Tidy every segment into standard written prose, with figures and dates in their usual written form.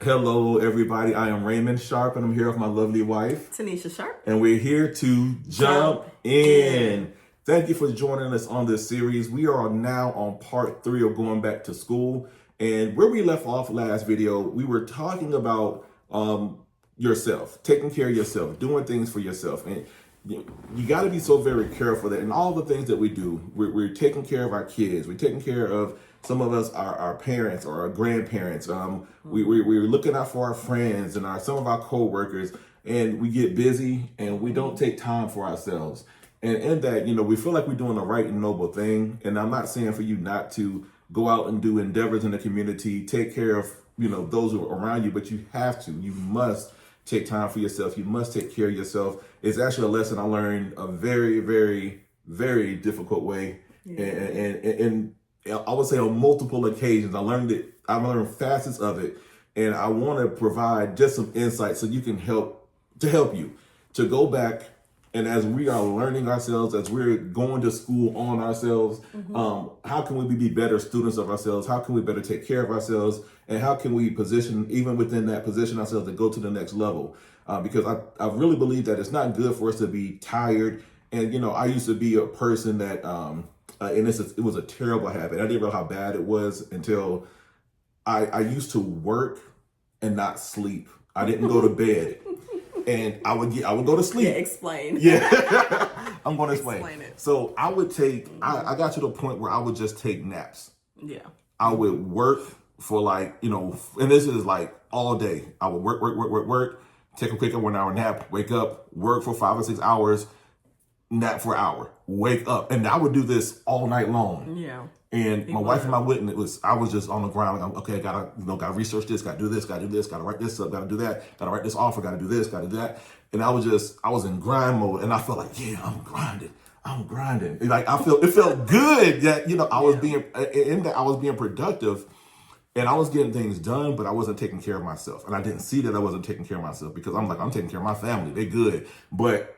Hello, everybody. I am Raymond Sharp, and I'm here with my lovely wife, Tanesha Sharp. and we're here to jump in. Thank you for joining us on this series. We are now on part 3 of going back to school, and where we left off last video, we were talking about yourself, taking care of yourself, doing things for yourself, and you got to be so very careful that in all the things that we do, we're taking care of our kids, we're taking care of some of us, our parents or our grandparents. We're looking out for our friends and some of our co-workers, and we get busy and we don't take time for ourselves. And in that, we feel like we're doing the right and noble thing. And I'm not saying for you not to go out and do endeavors in the community, take care of, those who are around you, but you have to, you must take time for yourself. You must take care of yourself. It's actually a lesson I learned a very, very, very difficult way. Yeah. And I would say on multiple occasions, I learned facets of it. And I want to provide just some insight so you can help you to go back. And as we are learning ourselves, as we're going to school on ourselves, how can we be better students of ourselves? How can we better take care of ourselves? And how can we position ourselves to go to the next level? Because I really believe that it's not good for us to be tired. And, I used to be a person that, and it was a terrible habit. I didn't know how bad it was until I used to work and not sleep. I didn't go to bed. And I would go to sleep. Yeah, explain. Yeah, I'm going to explain it. So I would take, I got to the point where I would just take naps. Yeah. I would work for and this is like all day. I would work, take a quick 1 hour nap, wake up, work for 5 or 6 hours, nap for an hour, wake up. And I would do this all night long. Yeah. And my wife and my witness, I was just on the ground. Like, okay, gotta research this, gotta do this, gotta write this up, gotta do that, gotta write this offer, gotta do this, gotta do that. And I was in grind mode, and I felt like, yeah, I'm grinding. Like it felt good that I was being productive, and I was getting things done, but I wasn't taking care of myself, and I didn't see that I wasn't taking care of myself because I'm taking care of my family. They good, but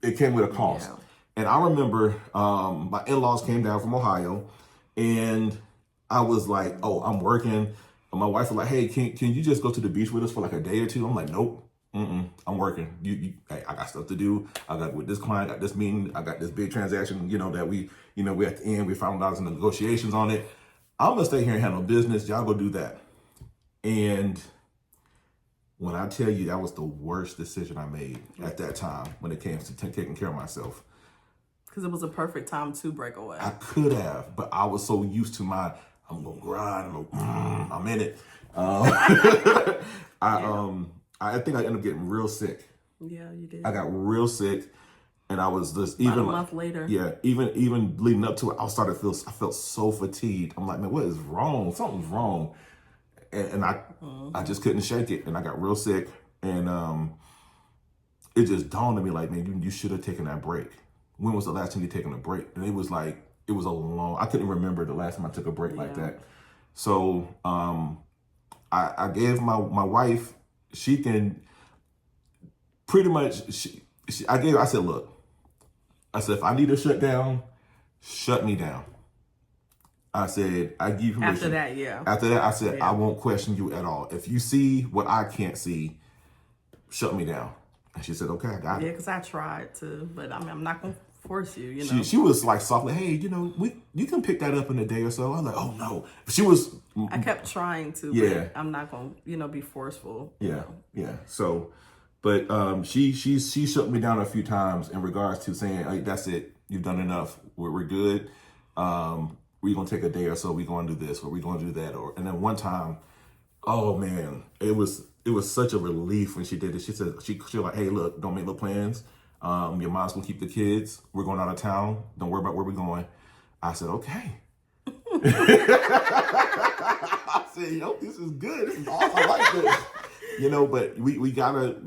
it came with a cost. Yeah. And I remember my in-laws came down from Ohio, and I was like, oh, I'm working. And my wife was like, hey, can you just go to the beach with us for like a day or two? I'm like, nope, I'm working. Hey, I got stuff to do. I got with this client, I got this meeting, I got this big transaction, that we at the end, we found out in the negotiations on it. I'm gonna stay here and handle business. Y'all go do that. And when I tell you that was the worst decision I made at that time when it came to taking care of myself. Because it was a perfect time to break away. I could have, but I was so used to I'm gonna grind. I'm in it. I think I ended up getting real sick. Yeah, you did. I got real sick, and I was just about a month later. Yeah, even leading up to it, I felt so fatigued. I'm like, man, what is wrong? Something's wrong, and I just couldn't shake it, and I got real sick, and it just dawned on me like, man, you should have taken that break. When was the last time you taken a break? And it was a long, I couldn't remember the last time I took a break like that. So I gave my wife, she can pretty much, I said, look, if I need to shut down, shut me down. I said, I give you permission. After that, I said, I won't question you at all. If you see what I can't see, shut me down. And she said, okay, I got it. Yeah, because I tried to, but I'm not going to force you, She was like softly, hey, you can pick that up in a day or so. I'm like, oh no. I kept trying to, but I'm not going to, be forceful. Yeah. So, but she shut me down a few times in regards to saying, hey, that's it. You've done enough. We're good. We're going to take a day or so. We're going to do this or we're going to do that. And then one time, oh man, it was such a relief when she did it. She said, she was like, hey, look, don't make no plans. Your mom's gonna keep the kids. We're going out of town. Don't worry about where we're going. I said, okay. I said, yo, this is good. This is awesome. I like this. But we gotta,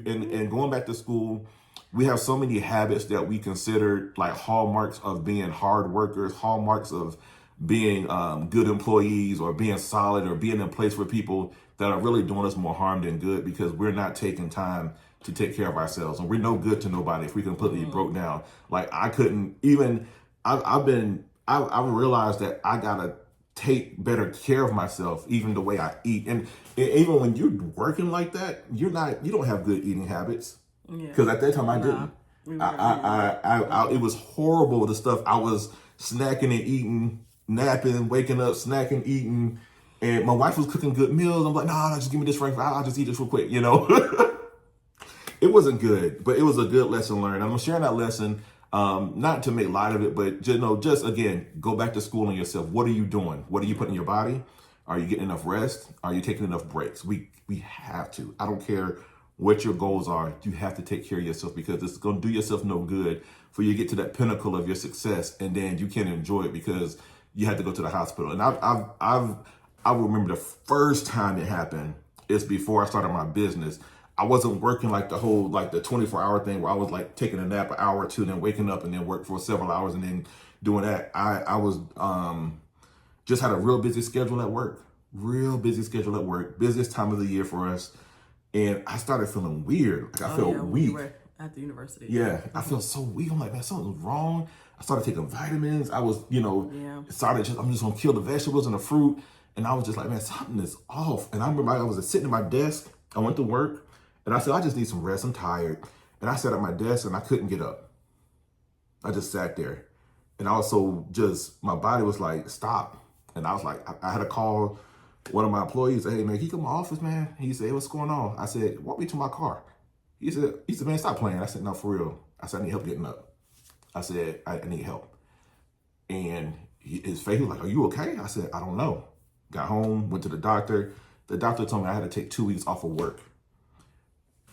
and going back to school, we have so many habits that we consider like hallmarks of being hard workers, hallmarks of being good employees or being solid or being in place for people that are really doing us more harm than good because we're not taking time to take care of ourselves. And we're no good to nobody if we completely broke down. Like I couldn't even, I realized that I gotta take better care of myself, even the way I eat. And even when you're working like that, you don't have good eating habits. Because at that time I didn't. It was horrible, the stuff I was snacking and eating, napping, waking up, snacking, eating. And my wife was cooking good meals. I'm like, nah, just give me this right. I'll just eat this real quick, It wasn't good, but it was a good lesson learned. I'm sharing that lesson, not to make light of it, but just again, go back to school on yourself. What are you doing? What are you putting in your body? Are you getting enough rest? Are you taking enough breaks? We have to. I don't care what your goals are. You have to take care of yourself, because it's going to do yourself no good for you to get to that pinnacle of your success, and then you can't enjoy it because you had to go to the hospital. And I remember the first time it happened is before I started my business. I wasn't working like the 24-hour thing where I was like taking a nap an hour or two, then waking up and then work for several hours and then doing that. I was just had a real busy schedule at work, busiest time of the year for us. And I started feeling weird. Like I felt weak. You were at the university. Yeah, I felt so weak. I'm like, man, something's wrong. I started taking vitamins. I was, I'm just gonna kill the vegetables and the fruit. And I was just like, man, something is off. And I remember I was sitting at my desk. I went to work. And I said, I just need some rest. I'm tired. And I sat at my desk and I couldn't get up. I just sat there. And also my body was like, stop. And I was like, I had to call one of my employees. Hey, man, can you come to my office, man? He said, hey, what's going on? I said, walk me to my car. He said, man, stop playing. I said, no, for real. I said, I need help getting up. I said, I need help. And his face was like, are you okay? I said, I don't know. Got home, went to the doctor. The doctor told me I had to take 2 weeks off of work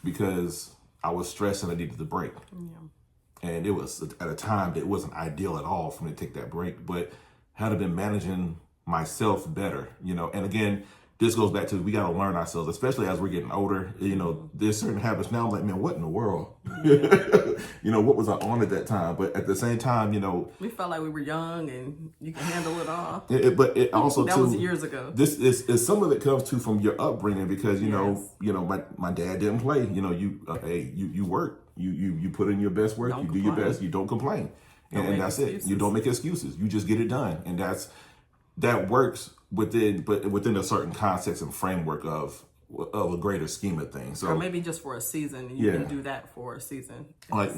because I was stressed and I needed the break. Yeah. And it was at a time that it wasn't ideal at all for me to take that break, but had I been managing myself better, and again, this goes back to, we got to learn ourselves, especially as we're getting older. There's certain habits now. I'm like, man, what in the world? Yeah. What was I on at that time? But at the same time, we felt like we were young and you can handle it all. But it also that was years ago. This is some of it comes too from your upbringing, because my dad didn't play. You work, you put in your best work, you do your best, you don't complain, and that's it. You don't make excuses. You just get it done, and that works within a certain context and framework of a greater scheme of things. So, or maybe just for a season, you can do that for a season. Like,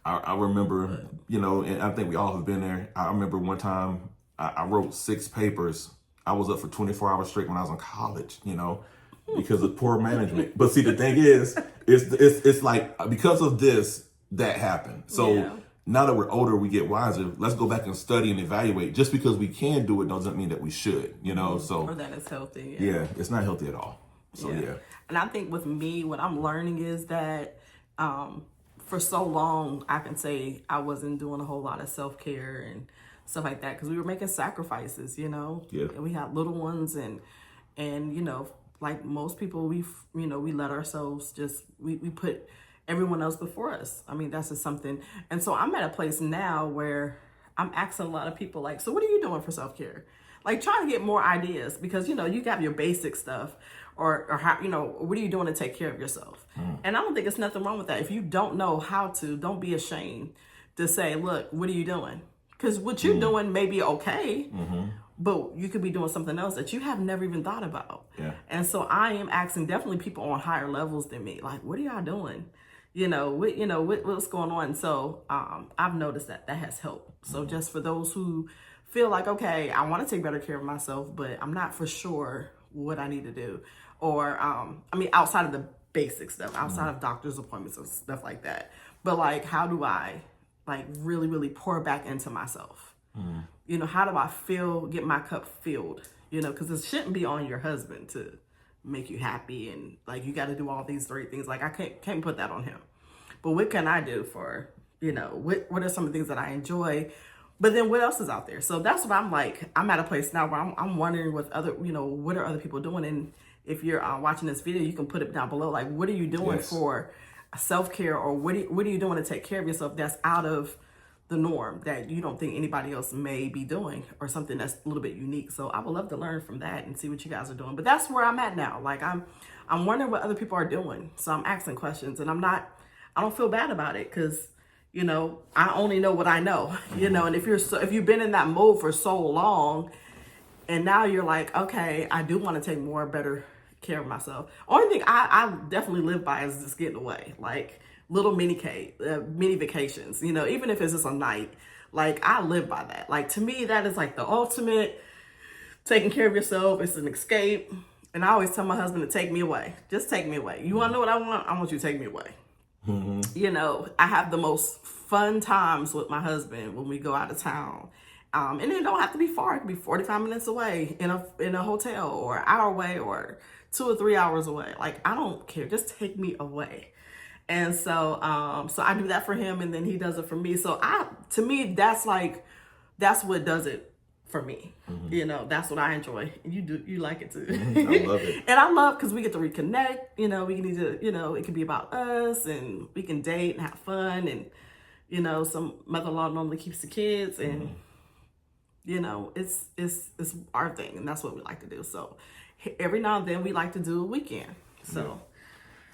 I remember, and I think we all have been there. I remember one time I wrote 6 papers. I was up for 24 hours straight when I was in college, because of poor management. But see, the thing is, it's like, because of this, that happened. So now that we're older, we get wiser. Let's go back and study and evaluate. Just because we can do it doesn't mean that we should, So, or that it's healthy. Yeah, it's not healthy at all. So yeah. And I think with me, what I'm learning is that for so long, I can say I wasn't doing a whole lot of self-care and stuff like that, because we were making sacrifices, Yeah. And we had little ones, and like most people, we let ourselves we put everyone else before us. I mean, that's just something. And so I'm at a place now where I'm asking a lot of people, like, so what are you doing for self-care? Like, trying to get more ideas, because, you got your basic stuff, or how, what are you doing to take care of yourself? And I don't think there's nothing wrong with that. If you don't know how to, don't be ashamed to say, look, what are you doing? Because what you're doing may be okay, but you could be doing something else that you have never even thought about. Yeah. And so I am asking definitely people on higher levels than me, like, what are y'all doing? What's going on? So I've noticed that has helped. So just for those who feel like, okay, I want to take better care of myself, but I'm not for sure what I need to do. Or, outside of the basic stuff, outside of doctor's appointments and stuff like that. But like, how do I really, really pour back into myself? How do I get my cup filled? Because it shouldn't be on your husband to make you happy, and like, you got to do all these 3 things. Like, I can't put that on him. But what can I do for, what are some of the things that I enjoy? But then what else is out there? So that's what I'm like. I'm at a place now where I'm wondering what are other people doing? And if you're watching this video, you can put it down below. Like, what are you doing for self-care, or what are you doing to take care of yourself that's out of the norm, that you don't think anybody else may be doing, or something that's a little bit unique? So I would love to learn from that and see what you guys are doing. But that's where I'm at now. Like, I'm wondering what other people are doing. So I'm asking questions, and I don't feel bad about it, because I only know what I know, and if you've been in that mode for so long, And now you're like, okay, I do want to take better care of myself. Only thing I definitely live by is just getting away. Like little mini vacations, you know, even if it's just a night. Like I live by that. Like to me, that is like the ultimate taking care of yourself. It's an escape. And I always tell my husband to take me away. Just take me away. You want to know what I want? I want you to take me away. Mm-hmm. You know, I have the most fun times with my husband when we go out of town. And it don't have to be far. It can be 45 minutes away in a hotel, or an hour away, or 2 or 3 hours away. Like, I don't care. Just take me away. And so I do that for him, and then he does it for me. So to me, that's what does it for me. Mm-hmm. You know, that's what I enjoy. You like it too. Mm-hmm. I love it. And I love because we get to reconnect. You know, we can either, you know, it can be about us, and we can date and have fun, and you know, some mother-in-law normally keeps the kids, and mm-hmm. you know, it's our thing, and that's what we like to do. So every now and then we like to do a weekend. So. Yeah.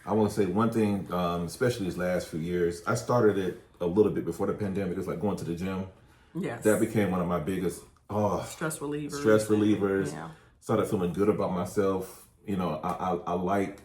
I want to say one thing, especially these last few years. I started it a little bit before the pandemic. It's like going to the gym. Yes. That became one of my biggest stress relievers. Stress relievers. Yeah. Started feeling good about myself. You know, I like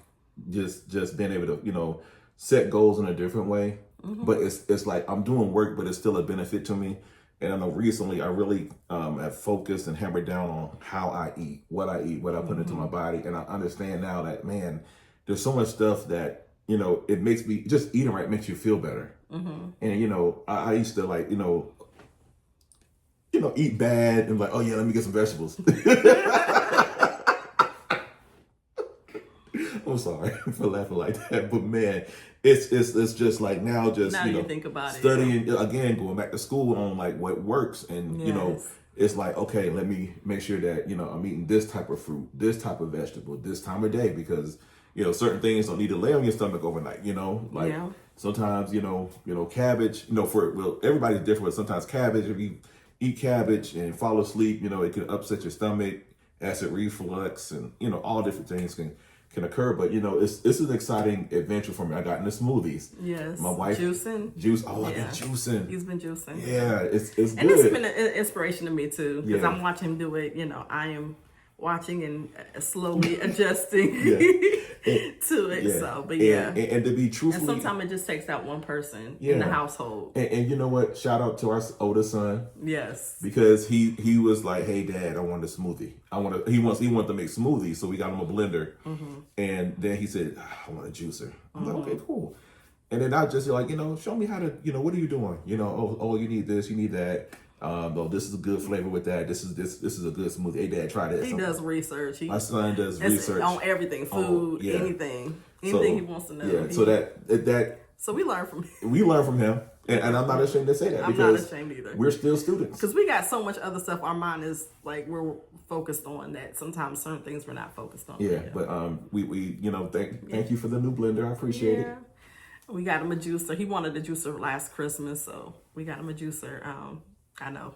just being able to, you know, set goals in a different way. Mm-hmm. But it's like I'm doing work, but it's still a benefit to me. And I know recently I really have focused and hammered down on how I eat, what I put mm-hmm. into my body. And I understand now that, man, there's so much stuff that, you know, it makes me, just eating right makes you feel better. Mm-hmm. And, you know, I used to like, you know, eat bad and like, oh yeah, let me get some vegetables. I'm sorry for laughing like that, but man, it's just like now you think about studying again, going back to school on like what works. And, yes. you know, it's like, okay, let me make sure that, you know, I'm eating this type of fruit, this type of vegetable, this time of day, because you know, certain things don't need to lay on your stomach overnight, you know, like yeah. sometimes, you know, cabbage, you know, everybody's different, but sometimes cabbage, if you eat cabbage and fall asleep, you know, it can upset your stomach, acid reflux, and, you know, all different things can occur. But, you know, it's an exciting adventure for me. I got into smoothies. Yes. My wife. Juice. Oh, yeah. I've been juicing. He's been juicing. Yeah, it's good. And it's been an inspiration to me, too, because I'm watching him do it. You know, I am watching and slowly adjusting to it. Yeah. So, but yeah. And to be truthful. And sometimes it just takes that one person in the household. And you know what? Shout out to our oldest son. Yes. Because he was like, hey, Dad, I want a smoothie. He wanted to make smoothies. So we got him a blender. Mm-hmm. And then he said, I want a juicer. I'm like, okay, cool. And then I just like, you know, show me how to, you know, what are you doing? You know, oh, you need this, you need that. Oh, this is a good flavor with that. This is a good smoothie. Hey, Dad, try this. He does research. My son does research on everything, food, anything he wants to know. Yeah, so that. So we learn from him. We learn from him, and I'm not ashamed to say that I'm not ashamed either. We're still students. Because we got so much other stuff. Our mind is like we're focused on that. Sometimes certain things we're not focused on. Yeah, but we you know thank you for the new blender. I appreciate it. We got him a juicer. He wanted a juicer last Christmas, so we got him a juicer. I know,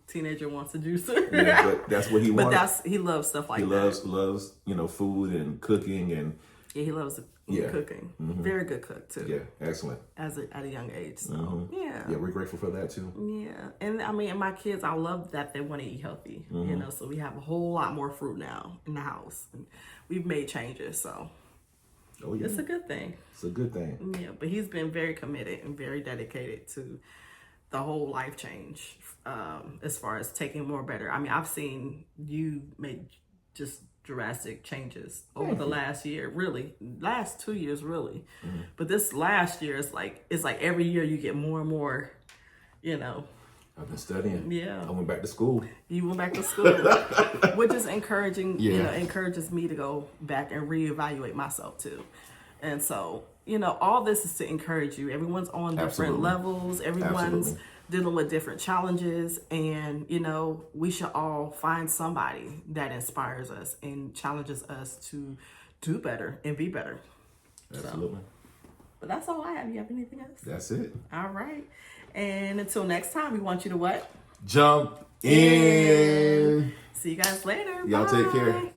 teenager wants a juicer. Yeah, but that's what he wants. But he loves stuff like that. He loves you know food and cooking and. Yeah, he loves cooking. Mm-hmm. Very good cook too. Yeah, excellent. At a young age, so yeah, we're grateful for that too. Yeah, and I mean, and my kids, I love that they want to eat healthy. Mm-hmm. You know, so we have a whole lot more fruit now in the house, and we've made changes. So. Oh yeah, it's a good thing. It's a good thing. Yeah, but he's been very committed and very dedicated to the whole life change as far as taking more better. I mean, I've seen you make just drastic changes over the last year, really, last 2 years, really. Mm-hmm. But this last year, it's like every year you get more and more, you know. I've been studying. Yeah. I went back to school. You went back to school, which is encouraging, you know, encourages me to go back and reevaluate myself too. And so, you know, all this is to encourage you. Everyone's on different levels. Everyone's dealing with different challenges. And, you know, we should all find somebody that inspires us and challenges us to do better and be better. Absolutely. So, but that's all I have. You have anything else? That's it. All right. And until next time, we want you to what? Jump in. See you guys later. Y'all Bye. take care.